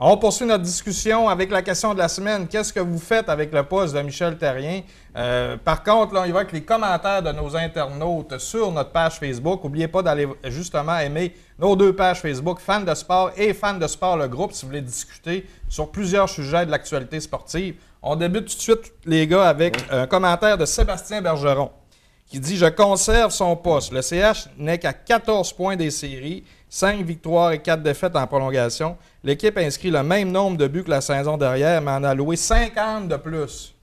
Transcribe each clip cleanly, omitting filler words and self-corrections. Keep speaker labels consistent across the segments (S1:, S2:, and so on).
S1: On poursuit notre discussion avec la question de la semaine. Qu'est-ce que vous faites avec le poste de Michel Therrien? Par contre, là, on y va avec les commentaires de nos internautes sur notre page Facebook. N'oubliez pas d'aller justement aimer nos 2 pages Facebook, Fans de sport et Fans de sport, le groupe, si vous voulez discuter sur plusieurs sujets de l'actualité sportive. On débute tout de suite, les gars, avec un commentaire de Sébastien Bergeron qui dit « Je conserve son poste. Le CH n'est qu'à 14 points des séries, 5 victoires et 4 défaites en prolongation. L'équipe a inscrit le même nombre de buts que la saison dernière, mais en a loué 50 de plus.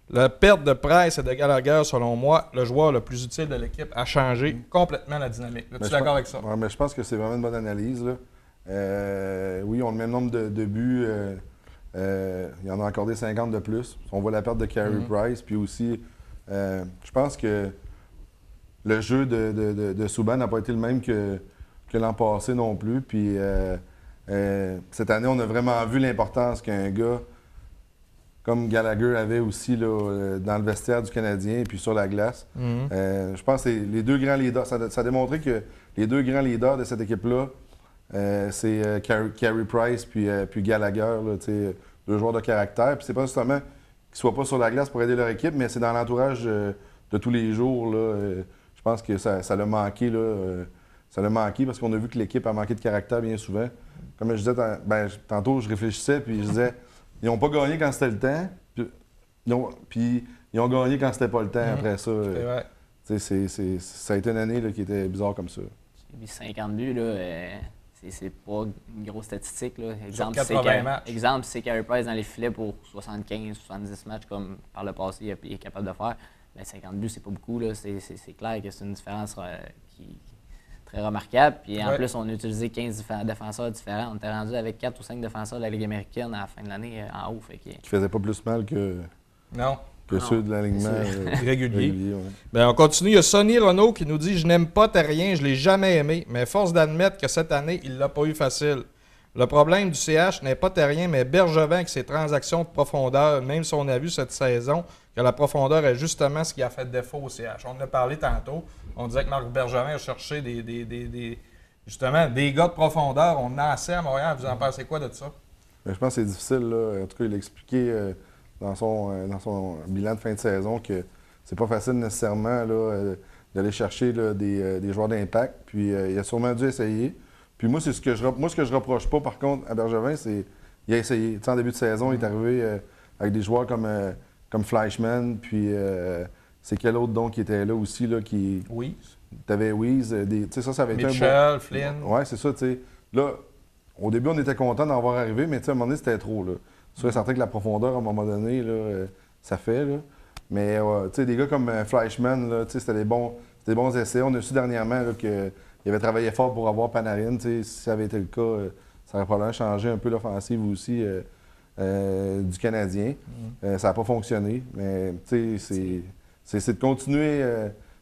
S1: La perte de Price et de Gallagher, selon moi, le joueur le plus utile de l'équipe, a changé complètement la dynamique. Es-tu d'accord avec ça?
S2: Oui, mais je pense que c'est vraiment une bonne analyse, là. Oui, on a le même nombre de buts. Il en a accordé 50 de plus. On voit la perte de Carey Price. Puis aussi, je pense que le jeu de Subban n'a pas été le même que l'an passé non plus. Puis cette année, on a vraiment vu l'importance qu'un gars comme Gallagher avait aussi là, dans le vestiaire du Canadien et puis sur la glace. Je pense que c'est les 2 grands leaders. Ça a démontré que les 2 grands leaders de cette équipe-là, c'est Carey Price puis Gallagher, là, 2 joueurs de caractère. Puis c'est pas seulement qu'ils ne soient pas sur la glace pour aider leur équipe, mais c'est dans l'entourage de tous les jours. Là, je pense que ça l'a manqué. Là, ça l'a manqué parce qu'on a vu que l'équipe a manqué de caractère bien souvent. Comme je disais, tantôt, je réfléchissais puis je disais, ils n'ont pas gagné quand c'était le temps, puis ils ont gagné quand c'était pas le temps après ça. Ça a été une année là, qui était bizarre comme ça.
S3: 50 buts, là, c'est pas une grosse statistique. Là.
S1: Exemple,
S3: c'est Carey Price dans les filets pour 75-70 matchs comme par le passé il est capable de faire. Mais 50 buts, c'est pas beaucoup. Là. C'est clair que c'est une différence qui est très remarquable. Puis en plus, on a utilisé 15 défenseurs différents. On était rendu avec 4 ou 5 défenseurs de la Ligue américaine à la fin de l'année en haut.
S2: Qui faisaient pas plus mal que ceux de l'alignement
S1: régulier. Ouais. On continue. Il y a Sonny Renault qui nous dit « Je n'aime pas Therrien, je ne l'ai jamais aimé, mais force d'admettre que cette année, il ne l'a pas eu facile. Le problème du CH n'est pas Therrien, mais Bergevin avec ses transactions de profondeur, même si on a vu cette saison que la profondeur est justement ce qui a fait défaut au CH. On en a parlé tantôt. On disait que Marc Bergevin a cherché justement des gars de profondeur. On en a assez à Montréal. Vous en pensez quoi de ça?
S2: Je pense que c'est difficile. Là. En tout cas, il a expliqué dans son bilan de fin de saison que c'est pas facile nécessairement là, d'aller chercher là, des joueurs d'impact. Puis il a sûrement dû essayer. Puis moi, ce que je reproche pas, par contre, à Bergevin, c'est qu'il a essayé. T'sais, en début de saison, il est arrivé avec des joueurs comme Fleischmann, puis c'est quel autre donc qui était là aussi, là, qui...
S1: Weiss.
S2: T'avais Weiss, ça avait été un bon...
S1: Mitchell, Flynn.
S2: Oui, c'est ça, tu sais. Là, au début, on était content d'en voir arriver, mais à un moment donné, c'était trop, là. C'est certain que la profondeur, à un moment donné, là, ça fait, là. Mais, tu sais, des gars comme Fleischmann, là, tu sais, c'était des bons essais. On a su dernièrement là, qu'il avait travaillé fort pour avoir Panarin, tu sais. Si ça avait été le cas, ça aurait probablement changé un peu l'offensive aussi du Canadien. Ça n'a pas fonctionné, mais, tu sais, c'est de continuer...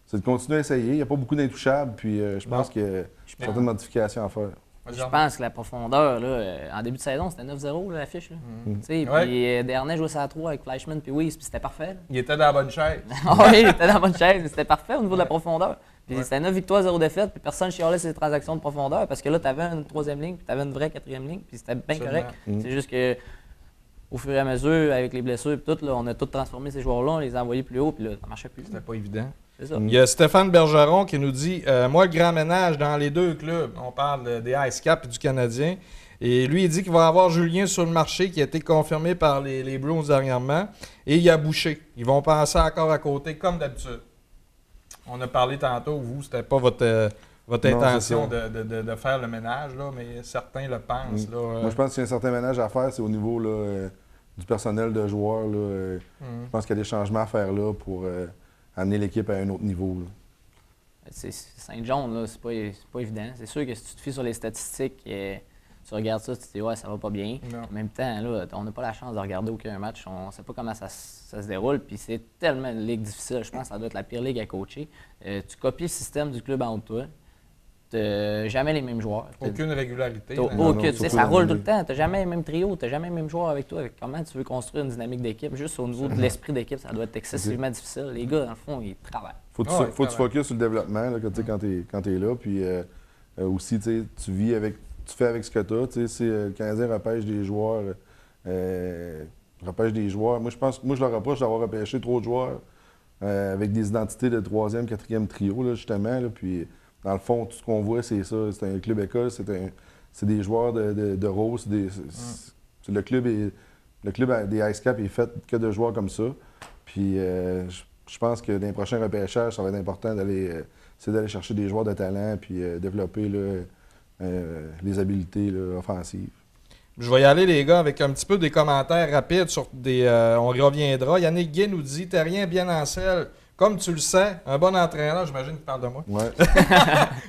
S2: c'est de continuer à essayer. Il n'y a pas beaucoup d'intouchables, puis je pense qu'il y a certaines modifications à faire.
S3: Je pense que la profondeur, là, en début de saison, c'était 9-0 l'affiche. Puis Dernay jouait ça à 3 avec Fleischmann puis Weiss, puis c'était parfait. Là.
S1: Il était dans la bonne chaise.
S3: Oui, il était dans la bonne chaise, c'était parfait au niveau de la profondeur. Puis c'était 9 victoires, 0 défaites, puis personne chialait ses transactions de profondeur parce que là, tu avais une 3e ligne, puis tu avais une vraie 4e ligne, puis c'était bien correct. C'est juste que au fur et à mesure, avec les blessures et tout, là, on a tout transformé ces joueurs-là, on les a envoyés plus haut, puis là, ça marchait plus.
S1: C'était pas évident.
S3: C'est ça.
S1: Il y a Stéphane Bergeron qui nous dit moi, le grand ménage dans les 2 clubs, on parle des Ice Cap et du Canadien. Et lui, il dit qu'il va avoir Julien sur le marché qui a été confirmé par les Bruins dernièrement. Et il y a Boucher. Ils vont passer encore à côté, comme d'habitude. On a parlé tantôt, vous, c'était pas votre intention de faire le ménage, là, mais certains le pensent. Là,
S2: Moi, je pense qu'il y a un certain ménage à faire, c'est au niveau là, du personnel de joueurs. Là, je pense qu'il y a des changements à faire là pour amener l'équipe à un autre niveau.
S3: Saint-John, là, c'est pas évident. C'est sûr que si tu te fies sur les statistiques, tu regardes ça, tu te dis ouais, ça va pas bien.
S1: Non.
S3: En même temps, là, on n'a pas la chance de regarder aucun match. On ne sait pas comment ça se déroule. Puis c'est tellement une ligue difficile. Je pense que ça doit être la pire ligue à coacher. Tu copies le système du club en haut de toi. T'as jamais les mêmes joueurs.
S1: Aucune régularité.
S3: Ça roule tout le temps. T'as jamais les mêmes trios, t'as jamais les mêmes joueurs avec toi. Comment tu veux construire une dynamique d'équipe? Juste au niveau de l'esprit d'équipe, ça doit être excessivement difficile. Les gars, dans le fond, ils travaillent.
S2: Faut que tu focuses sur le développement là, quand tu es là. Puis aussi, tu vis avec tu fais avec ce que tu as. Tu sais, si le Canadien repêche des joueurs, moi, je leur reproche d'avoir repêché trop de joueurs avec des identités de 3e, 4e trio, là, justement. Là, puis, dans le fond, tout ce qu'on voit, c'est ça. C'est un club école, c'est des joueurs de rôle. Le club des Ice Cap est fait que de joueurs comme ça. Puis, je pense que dans les prochains repêchages, ça va être important d'aller chercher des joueurs de talent puis développer là, les habiletés là, offensives.
S1: Je vais y aller, les gars, avec un petit peu des commentaires rapides sur des. On y reviendra. Yannick Guay nous dit Terrien bien en selle. Comme tu le sais, un bon entraîneur, j'imagine qu'il parle de moi,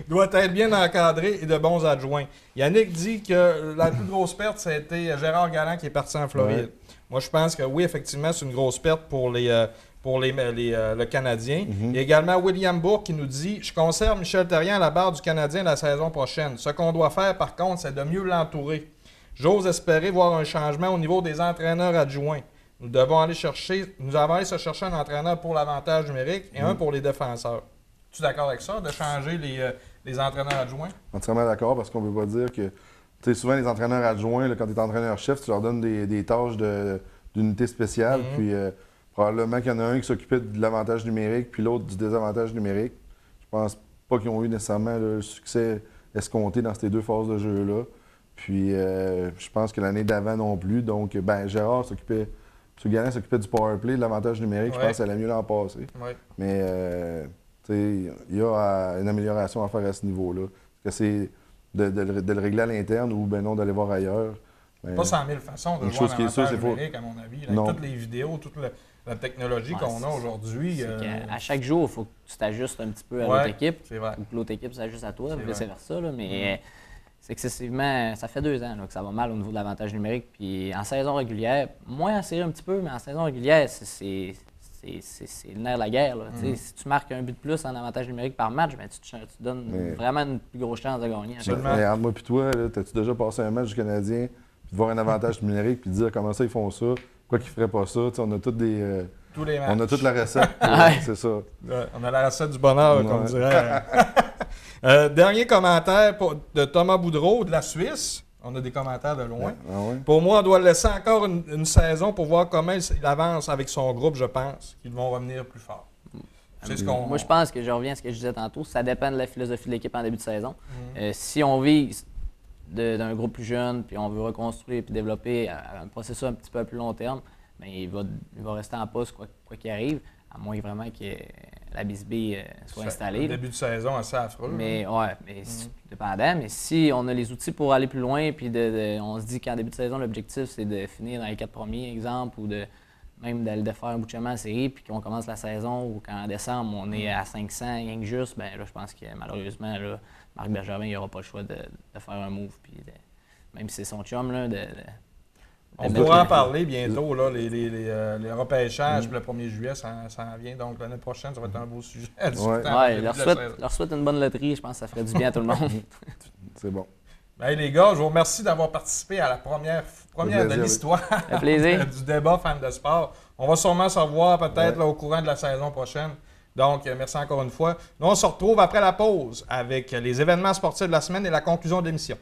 S1: doit être bien encadré et de bons adjoints. Yannick dit que la plus grosse perte, ça a été Gérard Galland qui est parti en Floride. Ouais. Moi, je pense que oui, effectivement, c'est une grosse perte pour le Canadien. Il y a également William Bourque qui nous dit « Je conserve Michel Terrien à la barre du Canadien la saison prochaine. Ce qu'on doit faire, par contre, c'est de mieux l'entourer. J'ose espérer voir un changement au niveau des entraîneurs adjoints. Nous avons allé chercher un entraîneur pour l'avantage numérique et un pour les défenseurs. » Tu es d'accord avec ça, de changer les entraîneurs adjoints?
S2: Entièrement d'accord, parce qu'on ne peut pas dire que... Tu sais, souvent, les entraîneurs adjoints, là, quand tu es entraîneur-chef, tu leur donnes des tâches d'unité spéciale, puis probablement qu'il y en a un qui s'occupait de l'avantage numérique, puis l'autre du désavantage numérique. Je pense pas qu'ils ont eu nécessairement le succès escompté dans ces deux phases de jeu-là. Puis, je pense que l'année d'avant non plus. Donc, Gérard s'occupait... M. Galland s'occupait du powerplay, de l'avantage numérique. Je pense que ça allait mieux l'an passé. Mais, tu sais, il y a une amélioration à faire à ce niveau-là. Est-ce que c'est de le régler à l'interne ou non, d'aller voir ailleurs?
S1: Pas 100 000 façons de jouer en avantage numérique, à mon avis. Avec toutes les vidéos, toute la technologie qu'on a aujourd'hui.
S3: À chaque jour, il faut que tu t'ajustes un petit peu à l'autre équipe.
S1: C'est vrai.
S3: Ou que l'autre équipe s'ajuste à toi, vice-versa. Mais c'est excessivement... Ça fait 2 ans là, que ça va mal au niveau de l'avantage numérique. Puis en saison régulière, moins en série un petit peu, mais en saison régulière, c'est le nerf de la guerre. Là. Si tu marques un but de plus en avantage numérique par match, tu donnes vraiment une plus grosse chance de gagner.
S2: Entre moi et toi, t'as-tu déjà passé un match du Canadien, puis de voir un avantage numérique, puis de dire comment ça ils font ça, pourquoi qu'ils ne feraient pas ça? On a toutes des...
S1: Tous les matchs.
S2: On a toute la recette, c'est ça.
S1: On a la recette du bonheur, comme dirait. Dernier commentaire de Thomas Boudreau de la Suisse. On a des commentaires de loin. Pour moi, on doit le laisser encore une saison pour voir comment il avance avec son groupe, je pense, qu'ils vont revenir plus fort.
S3: Moi, je pense que je reviens à ce que je disais tantôt. Ça dépend de la philosophie de l'équipe en début de saison. Si on vise d'un groupe plus jeune, puis on veut reconstruire puis développer un processus un petit peu plus long terme, bien, il va rester en poste quoi qu'il arrive, à moins vraiment que la BSB soit installée.
S1: Le début de saison assez affreux.
S3: Mais dépendant. Mais si on a les outils pour aller plus loin, puis on se dit qu'en début de saison, l'objectif, c'est de finir dans les 4 premiers, exemple, ou même de faire un bout de chemin en série, puis qu'on commence la saison, ou qu'en décembre, on est à 500, rien que juste, bien là, je pense que malheureusement, là, Marc Bergevin, il n'aura pas le choix de faire un move, puis même si c'est son chum, là,
S1: on pourra en parler bientôt, là, les repêchages, le 1er juillet, ça en vient. Donc, l'année prochaine, ça va être un beau sujet à discuter.
S3: Leur souhaite une bonne loterie. Je pense que ça ferait du bien à tout le monde.
S2: C'est bon.
S1: Bien, les gars, je vous remercie d'avoir participé à la première de l'histoire du débat fan de sport. On va sûrement se revoir peut-être au courant de la saison prochaine. Donc, merci encore une fois. Nous, on se retrouve après la pause avec les événements sportifs de la semaine et la conclusion de l'émission.